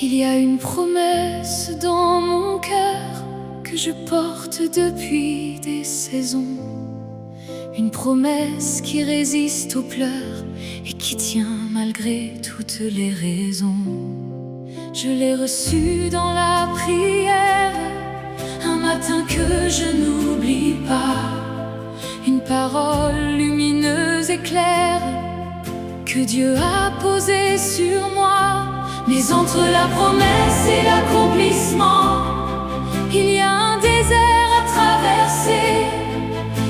Il y a une promesse dans mon cœur que je porte depuis des saisons. Une promesse qui résiste aux pleurs et qui tient malgré toutes les raisons. Je l'ai reçue dans la prière, un matin que je n'oublie pas. Une parole lumineuse et claire que Dieu a posée sur moi. Mais entre la promesse et l'accomplissement, il y a un désert à traverser.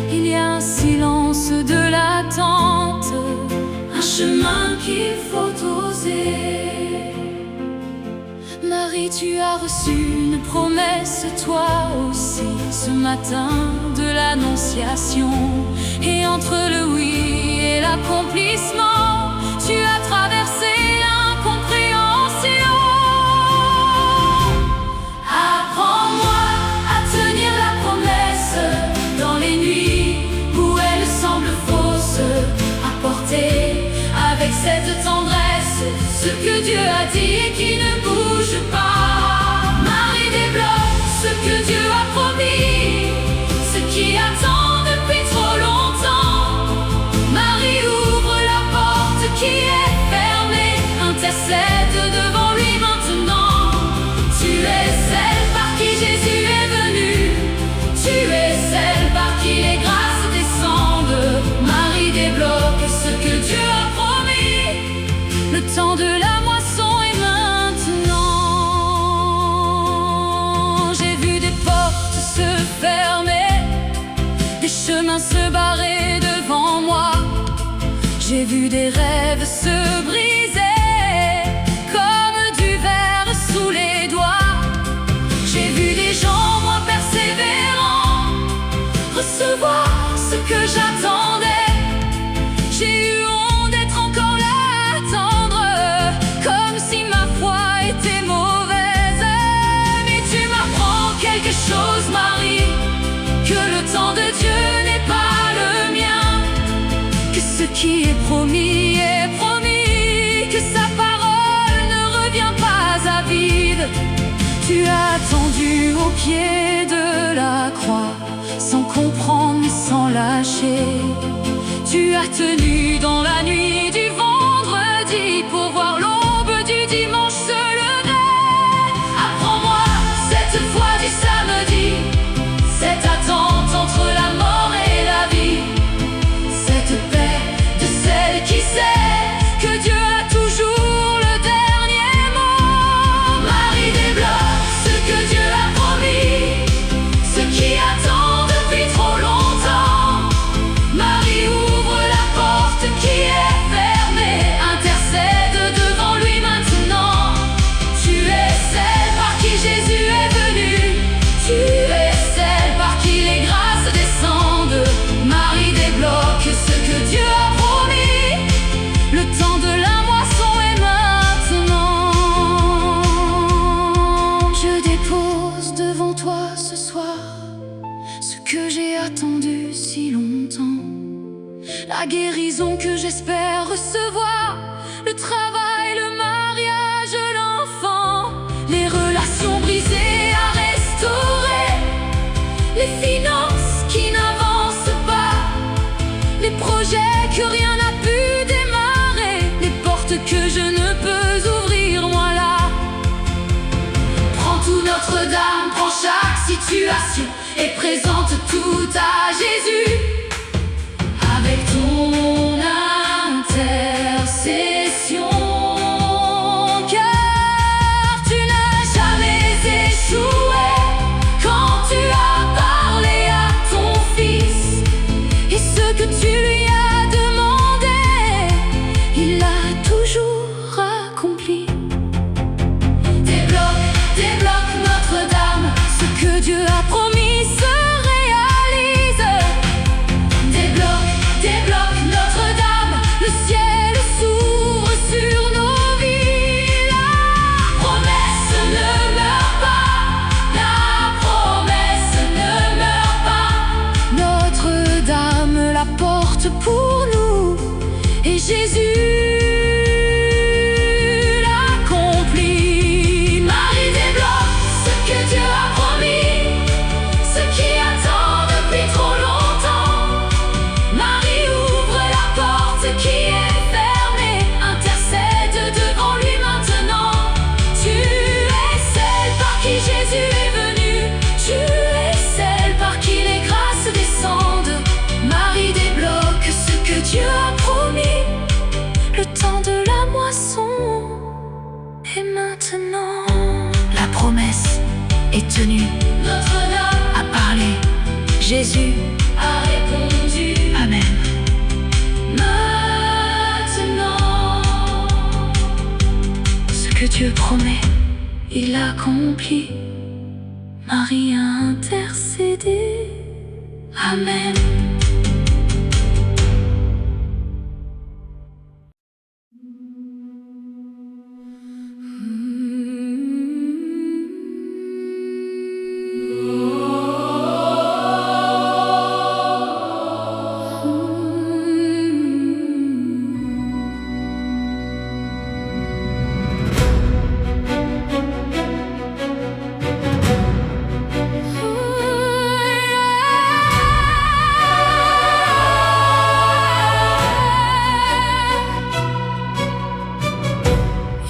Il y a un silence de l'attente, un chemin qu'il faut oser. Marie, tu as reçu une promesse, toi aussi, ce matin de l'Annonciation. Et entre le oui et l'accomplissement, tu as traversé l'incompréhension. Apprends-moi à tenir la promesse dans les nuits où elle semble fausse, à porter avec cette tendresse ce que Dieu a dit et qui ne bouge pas. Marie débloque ce que Dieu a promis, ce qui attend depuis trop longtemps. Marie ouvre la porte qui est fermée, intercède devant lui maintenant. Tu es celle par qui Jésus est venu, tu es celle par qui les grâces descendent. Marie débloque ce que Dieu a promis, le temps de la moisson est maintenant. J'ai vu des portes se fermer, des chemins se barrer devant moi. J'ai vu des rêves se briser comme du verre sous les doigts. J'ai vu des gens moins persévérants recevoir ce que j'attendais. J'ai eu honte d'être encore là à attendre, comme si ma foi était mauvaise. Mais tu m'apprends quelque chose, Marie, que le temps de Dieu n'est pas le mien, que ce qui est promis, que sa parole ne revient pas à vide. Tu as attendu au pied de la croix, sans comprendre mais sans lâcher. Tu as tenu dans la nuit du vendredi pour voir l'aube du dimanche se lever. Apprends-moi cette foi du samedi, cette attente entre la mort et la vie, cette paix de celle qui sait que Dieu a toujours le dernier mot. Marie débloque ce que Dieu a promis, ce qui attend depuis trop longtemps. Marie ouvre la porte qui est fermée, intercède devant lui maintenant. Tu es celle par qui Jésus est venu, tu es celle par qui les grâces descendent. Marie débloque ce que Dieu a promis, le temps de la moisson est maintenant. Je dépose devant toi ce soir ce que j'ai attendu si longtemps, la guérison que j'espère recevoir, le travail, le mariage, l'enfant, les relations brisées à restaurer, les finances qui n'avancent pas, les projets que rien n'a pu démarrer, les portes que je ne peux ouvrir, moi là. Prends tout Notre-Dame, prends chaque situation et présente tout à Jésus. Avec ton intercession, car tu n'as jamais échoué quand tu as parlé à ton fils. Et ce que tu lui as demandé, il l'a toujours accompli. Débloque Notre-Dame, ce que Dieu a promis se réalise. Débloque Notre-Dame, le ciel s'ouvre sur nos vies. La promesse ne meurt pas, la promesse ne meurt pas. Notre-Dame la porte pour nous et Jésus moisson. Et maintenant, la promesse est tenue. Notre-Dame a parlé, Jésus a répondu. Amen. Maintenant, ce que Dieu promet, il accomplit. Marie a intercédé. Amen.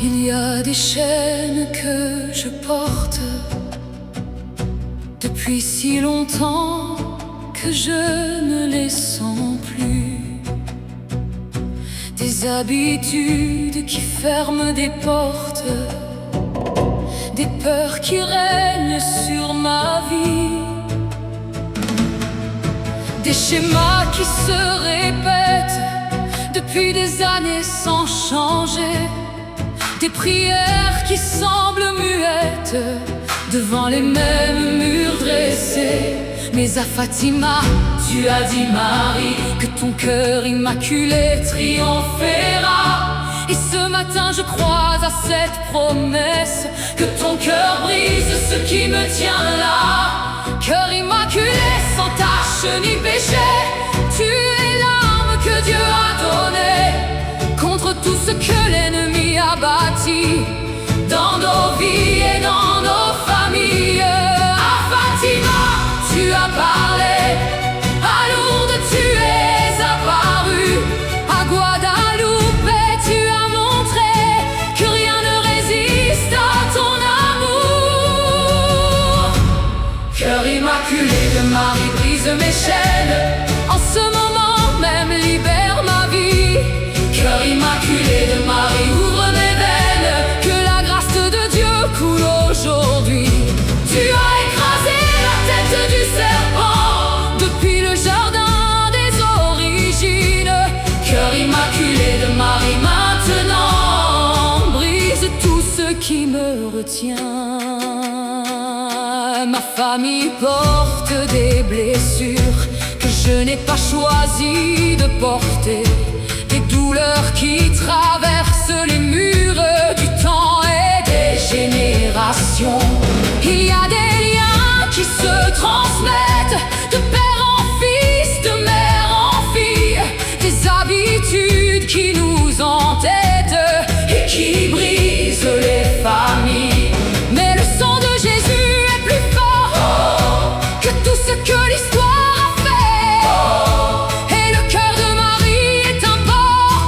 Il y a des chaînes que je porte depuis si longtemps que je ne les sens plus. Des habitudes qui ferment des portes, des peurs qui règnent sur ma vie, des schémas qui se répètent depuis des années sans changer, des prières qui semblent muettes devant les mêmes murs dressés. Mais à Fatima, tu as dit, Marie, que ton cœur immaculé triomphera. Et ce matin je crois à cette promesse, que ton cœur brise ce qui me tient là. Cœur immaculé, sans tache ni péché, tu es l'arme que Dieu a donnée contre tout ce que l'ennemi a bâti dans nos vies et dans nos familles. À Fatima, tu as parlé, à Lourdes tu es apparu, à Guadeloupe tu as montré que rien ne résiste à ton amour. Cœur immaculé de Marie, brise mes chaînes, en ce moment même libère ma vie. Cœur immaculé de Marie, ouvre mes veines, que la grâce de Dieu coule aujourd'hui. Tu as écrasé la tête du serpent depuis le jardin des origines. Cœur immaculé de Marie, maintenant brise tout ce qui me retient. Ma famille porte des blessures que je n'ai pas choisi de porter, des douleurs qui traversent les murs du temps et des générations. Il y a des liens qui se transmettent de père en fils, de mère en fille, des habitudes qui nous entêtent et qui brisent les familles. Mais le sang de Jésus est plus fort que tout ce que l'histoire a fait. Et le cœur de Marie est un port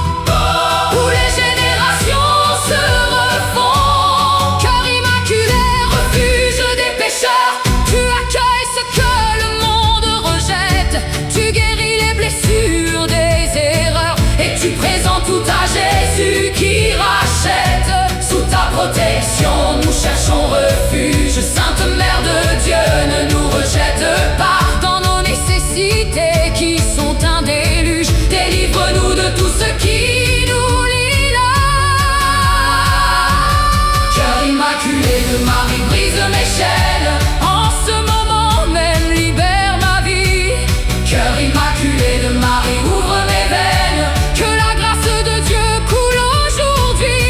où les générations se refont. Cœur immaculé, refuge des pécheurs, tu accueilles ce que le monde rejette. Tu guéris les blessures des erreurs et tu présentes tout à Jésus qui rachète. Sous ta protection nous cherchons refuge. Sainte Mère de Dieu, ne nous rejette pas dans nos nécessités qui sont un déluge. Délivre-nous de tout ce qui nous lie là. Cœur immaculé de Marie, brise mes chaînes, en ce moment même libère ma vie. Cœur immaculé de Marie, ouvre mes veines, que la grâce de Dieu coule aujourd'hui.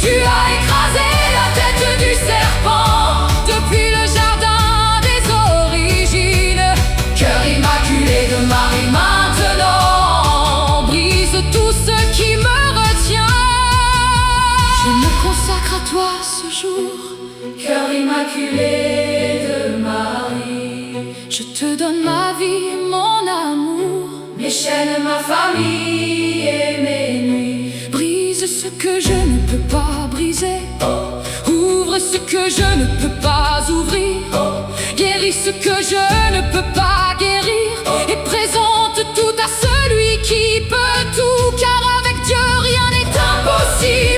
Tu as écrasé la tête du serpent depuis le jardin des origines. Cœur immaculé de Marie, maintenant brise tout ce qui me retient. Je me consacre à toi ce jour. Cœur immaculé de Marie, je te donne ma vie, mon amour, mes chaînes, ma famille et mes nuits. Brise ce que je ne peux pas briser, ouvre ce que je ne peux pas ouvrir, guéris ce que je ne peux pas guérir, et présente tout à celui qui peut tout, car avec Dieu rien n'est impossible.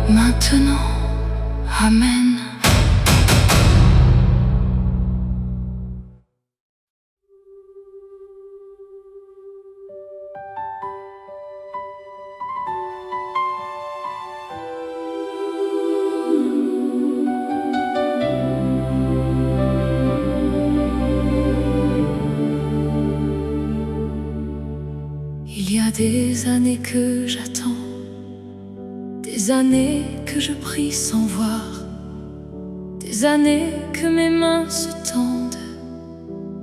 maintenant. Amen. Il y a des années que j'attends, des années que je prie sans voir, des années que mes mains se tendent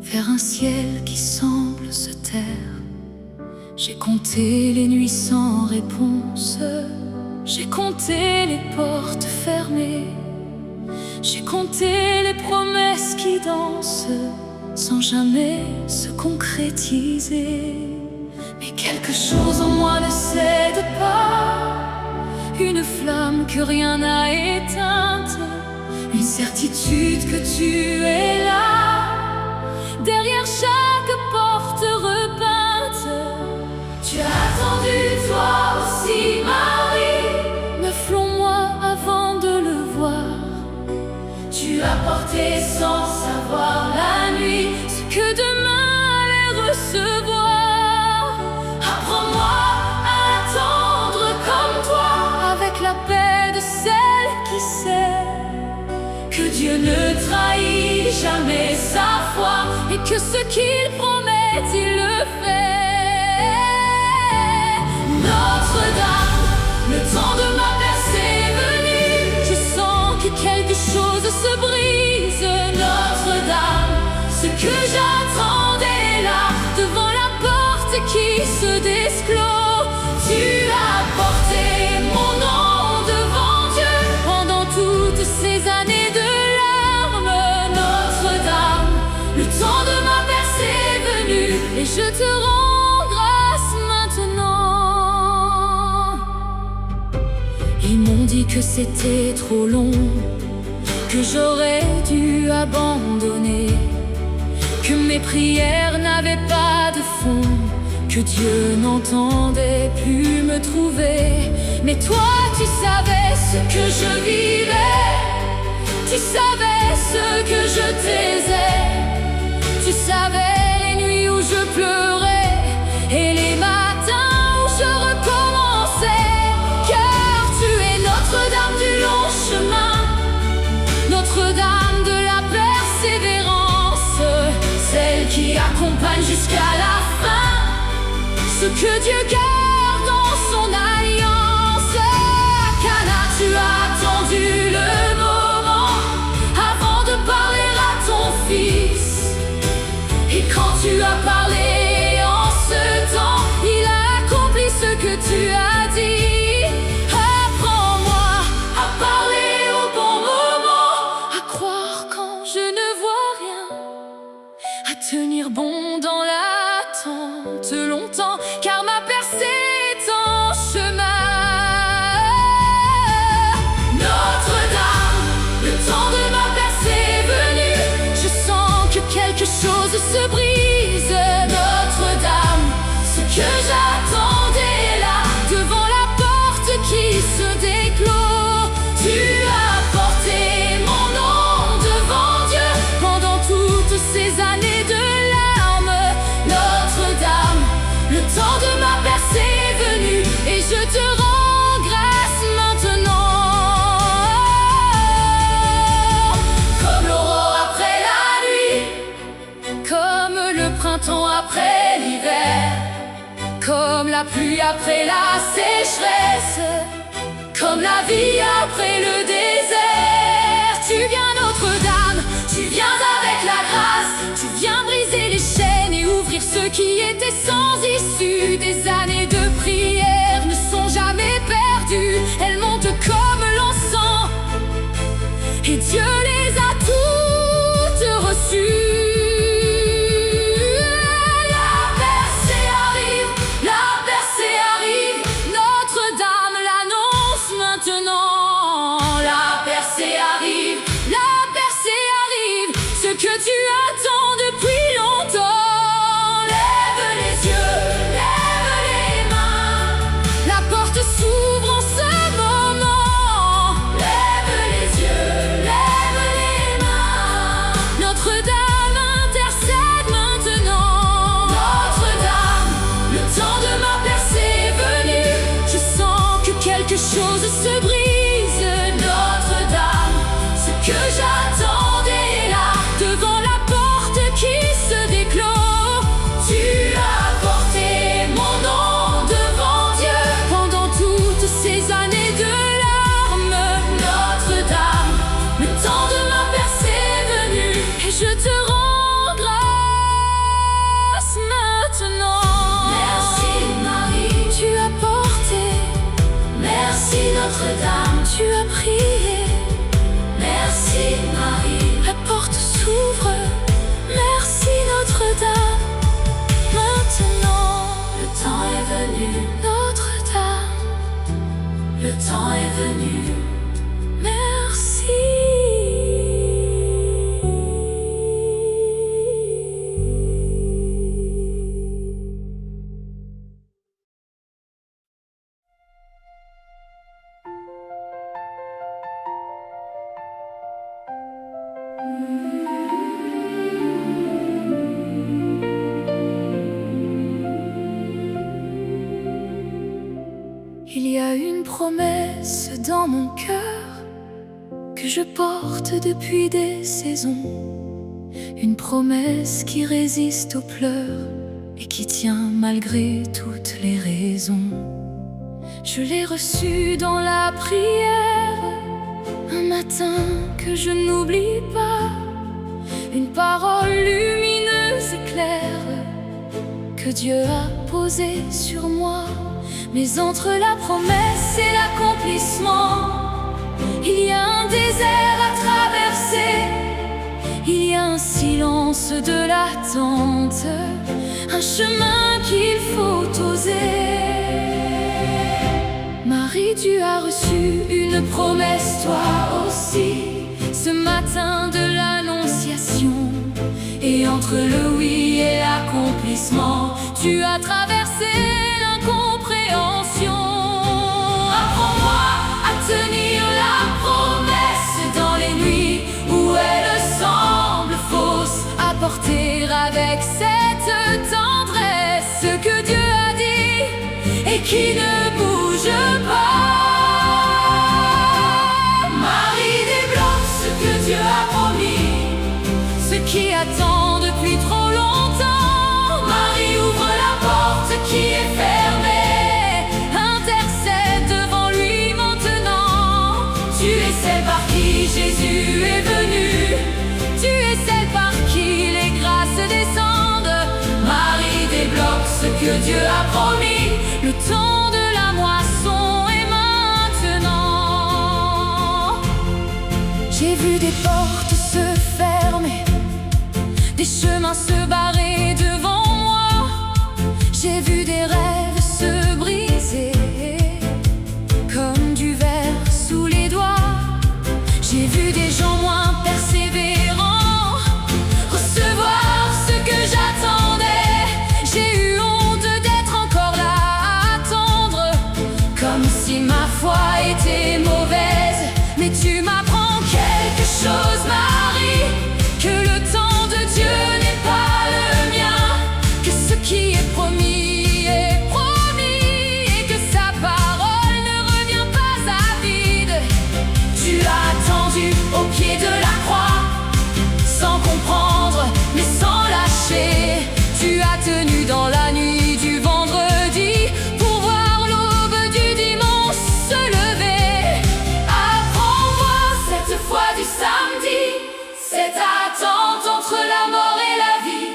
vers un ciel qui semble se taire. J'ai compté les nuits sans réponse, j'ai compté les portes fermées, j'ai compté les promesses qui dansent sans jamais se concrétiser. Mais quelque chose en moi ne cède pas, une flamme que rien n'a éteinte, une certitude que tu es là, derrière chaque porte repeinte. Tu as attendu toi aussi, Marie, 9 longs mois avant de le voir. Tu as porté sans savoir la nuit ce que demain allait recevoir. La paix de celle qui sait que Dieu ne trahit jamais sa foi et que ce qu'il promet, il le fait. Notre-Dame, le temps de ma percée est venu. Je sens que quelque chose se brise. Notre-Dame, ce que j'attendais là, devant la porte qui se desclôt. Tu as porté mon nom ces années de larmes. Notre-Dame, le temps de ma percée est venu et je te rends grâce maintenant. Ils m'ont dit que c'était trop long, que j'aurais dû abandonner, que mes prières n'avaient pas de fond, que Dieu n'entendait plus me trouver. Mais toi, tu savais ce que je vivais, tu savais ce que je taisais, tu savais les nuits où je pleurais et les matins où je recommençais. Car tu es Notre-Dame du long chemin, Notre-Dame de la persévérance, celle qui accompagne jusqu'à la fin ce que Dieu garde dans son alliance. Cana, tu as attendu le moment avant de parler à ton fils. Et quand tu as parlé en ce temps, il a accompli ce que tu as dit. Apprends-moi à parler au bon moment, à croire quand je ne vois rien, à tenir bon dans l'attente longtemps, car ma percée est en chemin. Notre-Dame, le temps de ma percée est venu. Je sens que quelque chose se brise. Notre-Dame, ce que j'attendais là, devant la porte qui se déclôt. Tu as porté mon nom devant Dieu pendant toutes ces années de larmes. Notre-Dame, le temps de ma percée est venu et je te rends grâce maintenant. Comme l'aurore après la nuit, comme le printemps après l'hiver, comme la pluie après la sécheresse, comme la vie après le désert. Tu viens Notre-Dame, tu viens avec la grâce, tu viens briser les chaînes et ouvrir ceux qui étaient sans issue. Des années de prière ne sont jamais perdues, elles montent comme l'encens et Dieu les a toutes reçues. La percée arrive, la percée arrive, Notre-Dame l'annonce maintenant. La percée arrive, la percée arrive, ce que tu attends depuis longtemps. Lève les yeux, lève les mains, le temps est venu. Merci. Il y a une promesse dans mon cœur que je porte depuis des saisons, une promesse qui résiste aux pleurs et qui tient malgré toutes les raisons. Je l'ai reçue dans la prière, un matin que je n'oublie pas, une parole lumineuse et claire que Dieu a posée sur moi. Mais entre la promesse et l'accomplissement, il y a un désert à traverser, il y a un silence de l'attente, un chemin qu'il faut oser. Marie, tu as reçu une promesse, toi aussi, ce matin de l'Annonciation. Et entre le oui et l'accomplissement, tu as traversé l'incompréhension. Apprends-moi à tenir la promesse dans les nuits où elle semble fausse, à porter avec cette tendresse ce que Dieu a dit et qui ne bouge pas. Marie, débloque ce que Dieu a promis, ce qui attend depuis trop longtemps. Marie, ouvre la porte qui est fermée, intercède devant lui maintenant. Tu es celle par qui Jésus est venu, tu es celle par qui les grâces descendent. Marie, débloque ce que Dieu a promis, le temps de la moisson est maintenant. J'ai vu des portes se fermer, des chemins se barrer devant moi. J'ai vu des rêves se briser comme du verre sous les doigts. J'ai vu des gens moins persévérants recevoir ce que j'attendais. J'ai eu honte d'être encore là à attendre, comme si ma foi était mauvaise. Mais tu m'apprends quelque chose, Marie, que le temps de Dieu n'est pas le mien, que ce qui est promis et que sa parole ne revient pas à vide. Tu as attendu au pied de la croix, sans comprendre mais sans lâcher. Tu as tenu dans la nuit du vendredi pour voir l'aube du dimanche se lever. Apprends-moi cette foi du samedi, cette attente entre la mort et la vie,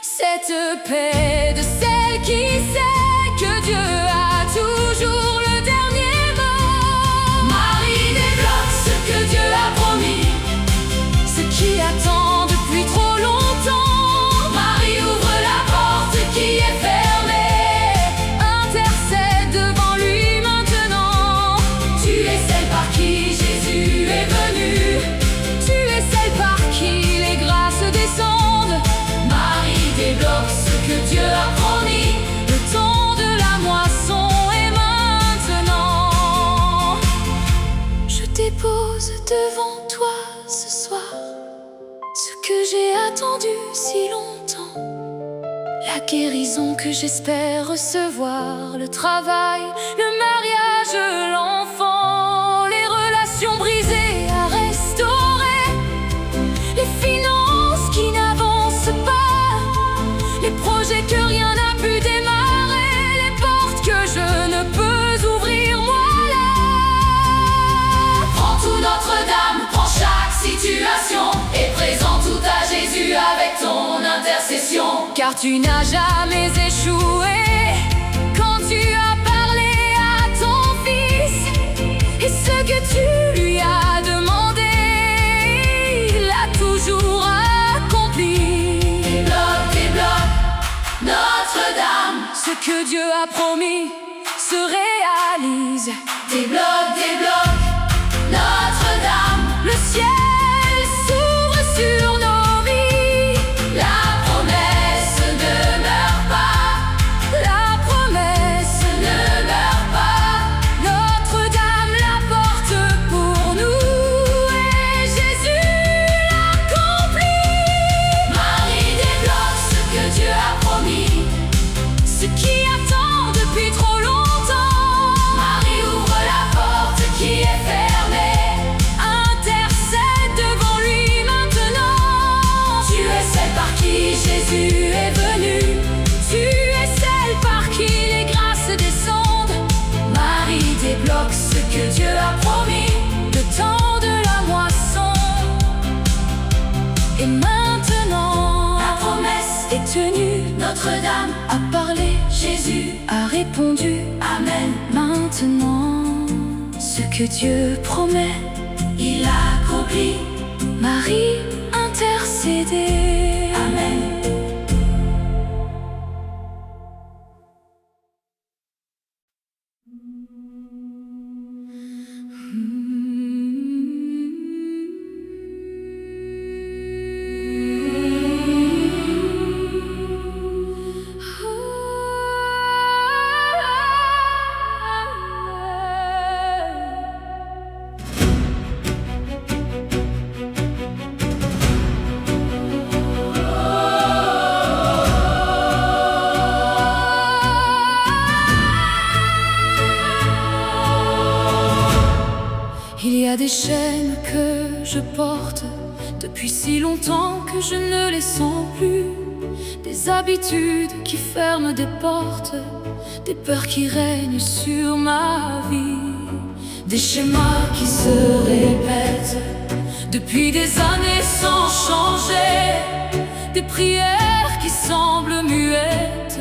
cette paix de celle qui sait que Dieu a toujours le dernier mot. Marie, débloque ce que Dieu a promis, ce qui attend depuis trop longtemps. Marie, ouvre la porte qui est fermée, intercède devant lui maintenant. Tu es celle par qui Jésus est venu, tu es celle par qui les grâces descendent. Marie, débloque ce que Dieu a promis, le temps de la moisson est maintenant. Je dépose devant toi ce soir ce que j'ai attendu si longtemps, la guérison que j'espère recevoir, le travail, le mariage, l'enfant, les relations brisées à restaurer, les finances qui n'avancent pas, les projets que rien n'a pu démarrer, les portes que je ne peux ouvrir moi là. Prends tout Notre-Dame, prends chaque situation et présente tout à Jésus avec ton intercession. Car tu n'as jamais échoué quand tu as parlé à ton fils, et ce que tu lui as demandé, il a toujours accompli. Débloque, Notre-Dame, ce que Dieu a promis, se réalise. Des blocs, Notre-Dame, le ciel s'ouvre sur nos vies. La promesse ne meurt pas, la promesse ne meurt pas. Notre-Dame la porte pour nous et Jésus l'accomplit. Marie débloque ce que Dieu a promis, ce qui attend depuis trop longtemps. Marie ouvre la porte qui est fermée, intercède devant lui maintenant. Tu es celle par qui Jésus est venu, tu es celle par qui les grâces descendent. Marie débloque ce que Dieu a promis, le temps de la moisson. Et maintenant, la promesse est tenue. Notre-Dame a parlé, Jésus a répondu. Amen. Maintenant, ce que Dieu promet, il accomplit. Marie intercédée. Amen. Il y a des chaînes que je porte depuis si longtemps que je ne les sens plus. Des habitudes qui ferment des portes, des peurs qui règnent sur ma vie. Des schémas qui se répètent depuis des années sans changer. Des prières qui semblent muettes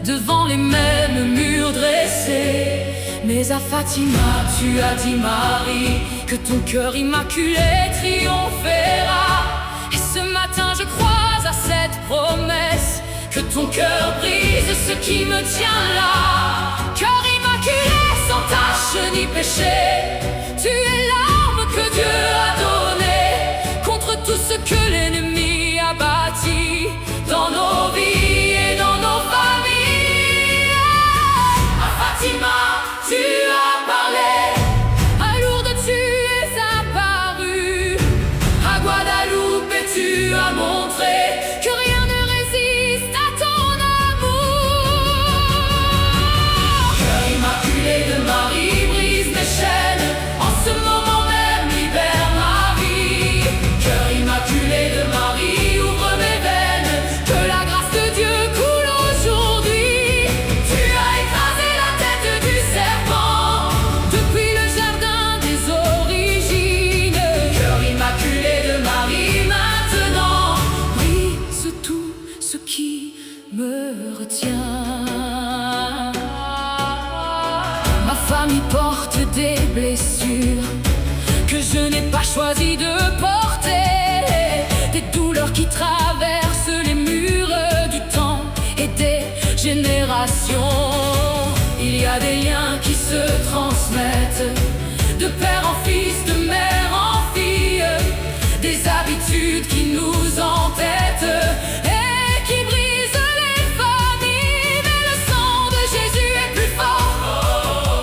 devant les mêmes murs dressés. Mais à Fatima, tu as dit, Marie, que ton cœur immaculé triomphera. Et ce matin, je crois à cette promesse, que ton cœur brise ce qui me tient là. Cœur immaculé, sans tache ni péché, tu es l'arme que Dieu a donnée contre tout ce que l'ennemi a bâti dans nos vies et dans nos familles. À Fatima, tu as parlé, à Lourdes tu es apparu, à Guadeloupe tu as montré que rien ne résiste à ton amour. Cœur immaculé de Marie, brise mes chaînes, en ce moment même libère ma vie. Cœur immaculé de Marie, ouvre mes veines, que la grâce de Dieu coule aujourd'hui. Tu as écrasé la tête du serpent depuis le jardin des origines. Cœur immaculé de Marie, maintenant brise tout ce qui me retient. Ma famille porte des blessures que je n'ai pas choisi de porter, des douleurs qui traversent les murs du temps et des générations. Il y a des liens qui se transmettent de père en fils, de mère en fille, des habitudes qui nous entêtent et qui brisent les familles. Mais le sang de Jésus est plus fort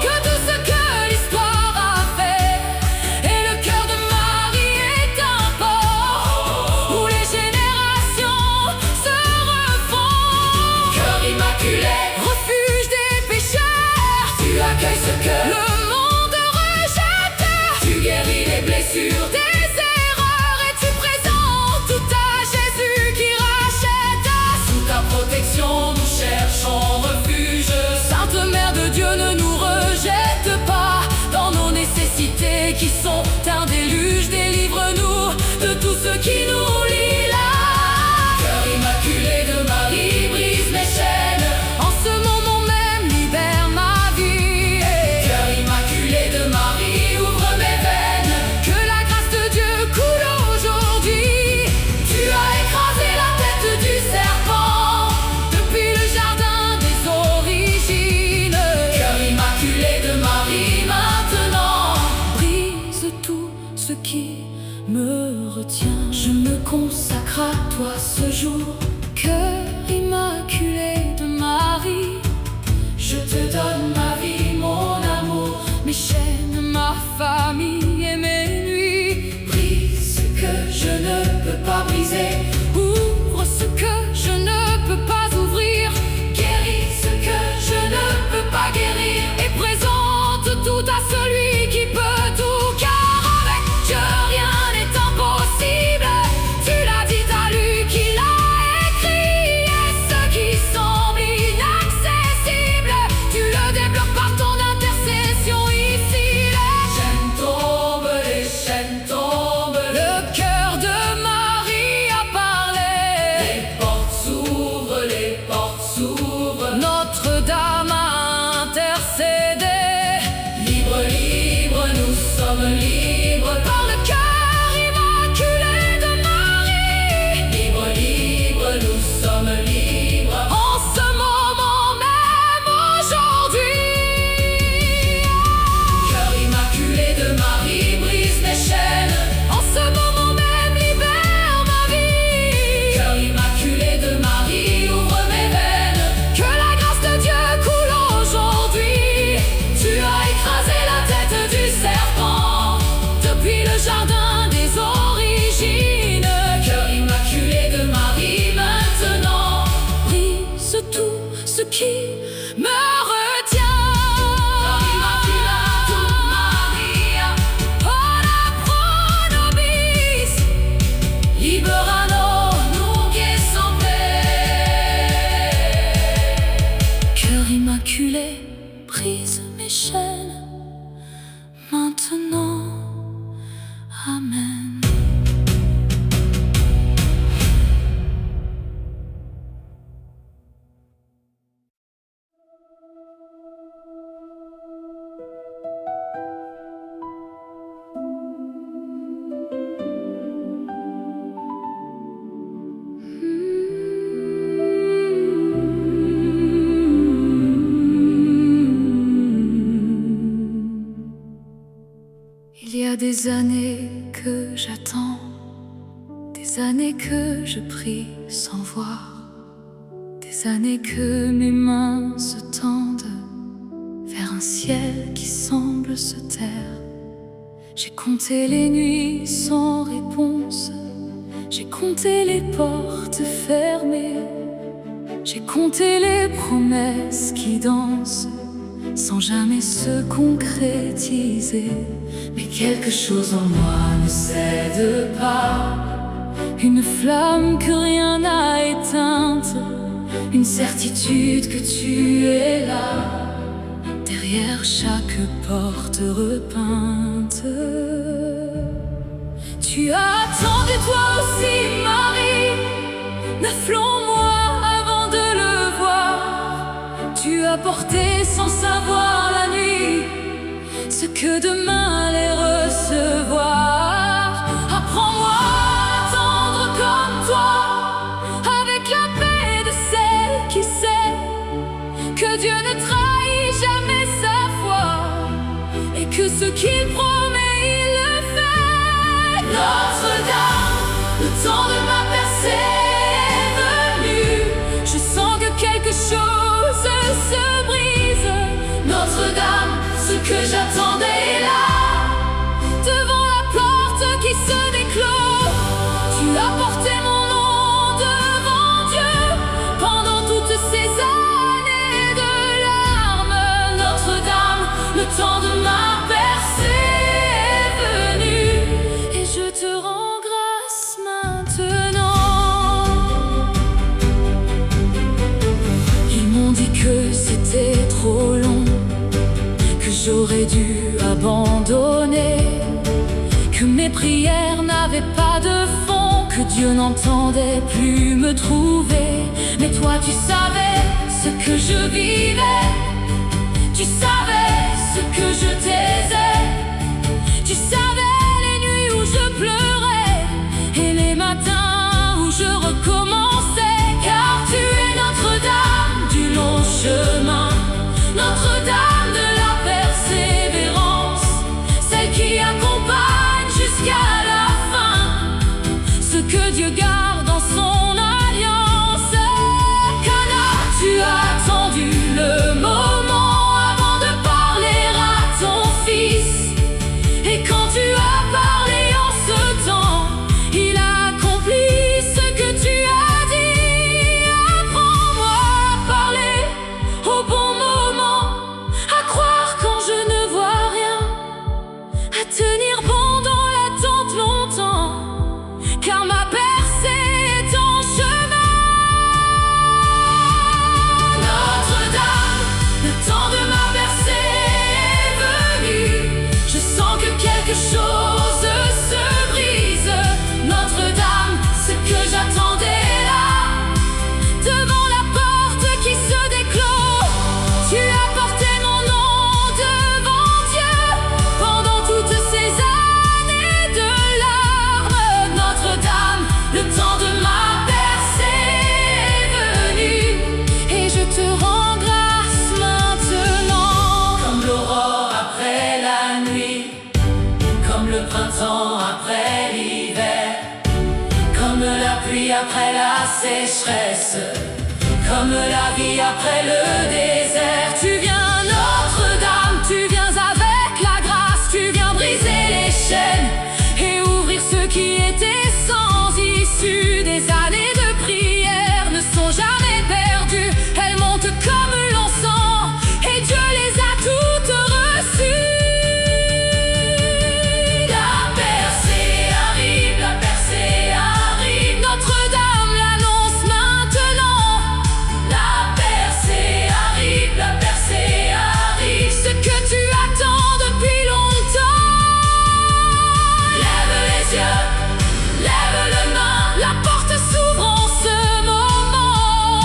que tout ce que l'histoire a fait, et le cœur de Marie est un port où les générations se refont. Cœur immaculé, refuge des pécheurs, tu accueilles ce que le monde rejette. Tu guéris les blessures des erreurs et tu présentes tout à Jésus qui rachète. consacre à toi ce jour. Cœur immaculé de Marie, je te donne ma vie, mon amour, mes chaînes, ma famille et mes nuits. Brise ce que je ne peux pas briser, ouvre ce que je ne peux pas ouvrir, guéris ce que je ne peux pas guérir, et présente tout à celui qui peut tout, car avec Dieu rien n'est impossible. Tu l'as dit à lui qui l'a écrit, et ce qui semble inaccessible, tu le débloques par ton intercession ici. Les chaînes tombent, le cœur de Marie a parlé. Les portes s'ouvrent, Notre-Dame a intercédé. Libre, libre, nous sommes libres par le cœur immaculé de Marie. Libre, libre, nous sommes libres en ce moment même aujourd'hui. Cœur immaculé de Marie, brise mes chaînes. En ce moment même, libère ma vie. Cœur immaculé de Marie, ouvre mes veines. Que la grâce de Dieu coule aujourd'hui. Tu as écrasé la tête du serpent depuis le jardin des origines. Cœur immaculé de Marie, maintenant brise tout ce qui me retient. Cœur immaculé de Maria, ora pro nobis, liberano nunc semper. Cœur immaculé, brise mes chaînes maintenant. Amen. Il y a des années que j'attends, des années que je prie sans voir, des années que mes mains se tendent vers un ciel qui semble se taire. J'ai compté les nuits sans réponse, j'ai compté les portes fermées, j'ai compté les promesses qui dansent sans jamais se concrétiser. Mais quelque chose en moi ne cède pas, une flamme que rien n'a éteinte, une certitude que tu es là, derrière chaque porte repeinte. Tu as attendu toi aussi, Marie, 9 longs mois avant de le voir. Tu as porté sans savoir la nuit ce que demain allait recevoir. Apprends-moi à attendre comme toi, avec la paix de celle qui sait que Dieu ne trahit jamais sa foi, et que ce qu'il promet, il le fait. Notre-Dame, le temps de ma percée est venu. Je sens que quelque chose se brise. Notre-Dame, ce que j'attendais est là, devant la porte qui se déclôt. Tu as porté mon nom devant Dieu pendant toutes ces années de larmes. Notre-Dame, le temps de ma percée est venu, et je te rends grâce maintenant. Ils m'ont dit que c'était trop long, que j'aurais dû abandonner, que mes prières n'avaient pas de fond, que Dieu n'entendait plus me trouver. Mais toi tu savais ce que je vivais, tu savais ce que je taisais, tu savais les nuits où je pleurais et les matins où je recommençais. Car tu es Notre-Dame du long chemin, Notre-Dame de la persévérance, celle qui accompagne jusqu'à la fin. Ce que Dieu sécheresse, comme la vie après le désert. Tu viens Notre-Dame, tu viens avec la grâce, tu viens briser les chaînes et ouvrir ceux qui étaient sans issue. Des années de prière ne sont jamais perdues, elles montent comme l'encens et Dieu les a toutes reçues. La percée arrive, la percée arrive, Notre-Dame l'annonce maintenant. La percée arrive, la percée arrive, ce que tu attends depuis longtemps. Lève les yeux, lève les mains, la porte s'ouvre en ce moment.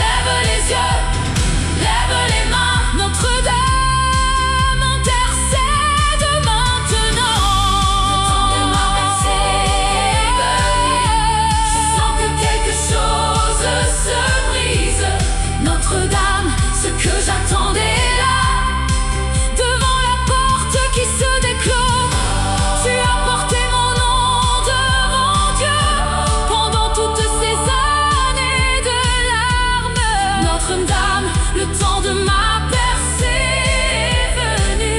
Lève les yeux, lève les mains, Notre-Dame intercède maintenant. Le temps de ma percée est venu. Je sens que quelque chose se brise. Notre-Dame, ce que j'attendais là, devant la porte qui se déclôt, tu as porté mon nom devant Dieu pendant toutes ces années de larmes. Notre-Dame, le temps de ma percée est venu,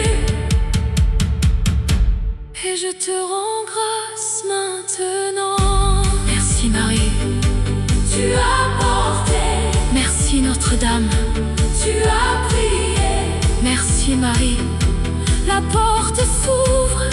et je te rends grâce maintenant. Merci Marie, tu as porté. Merci Notre-Dame, tu as prié. Merci Marie, la porte s'ouvre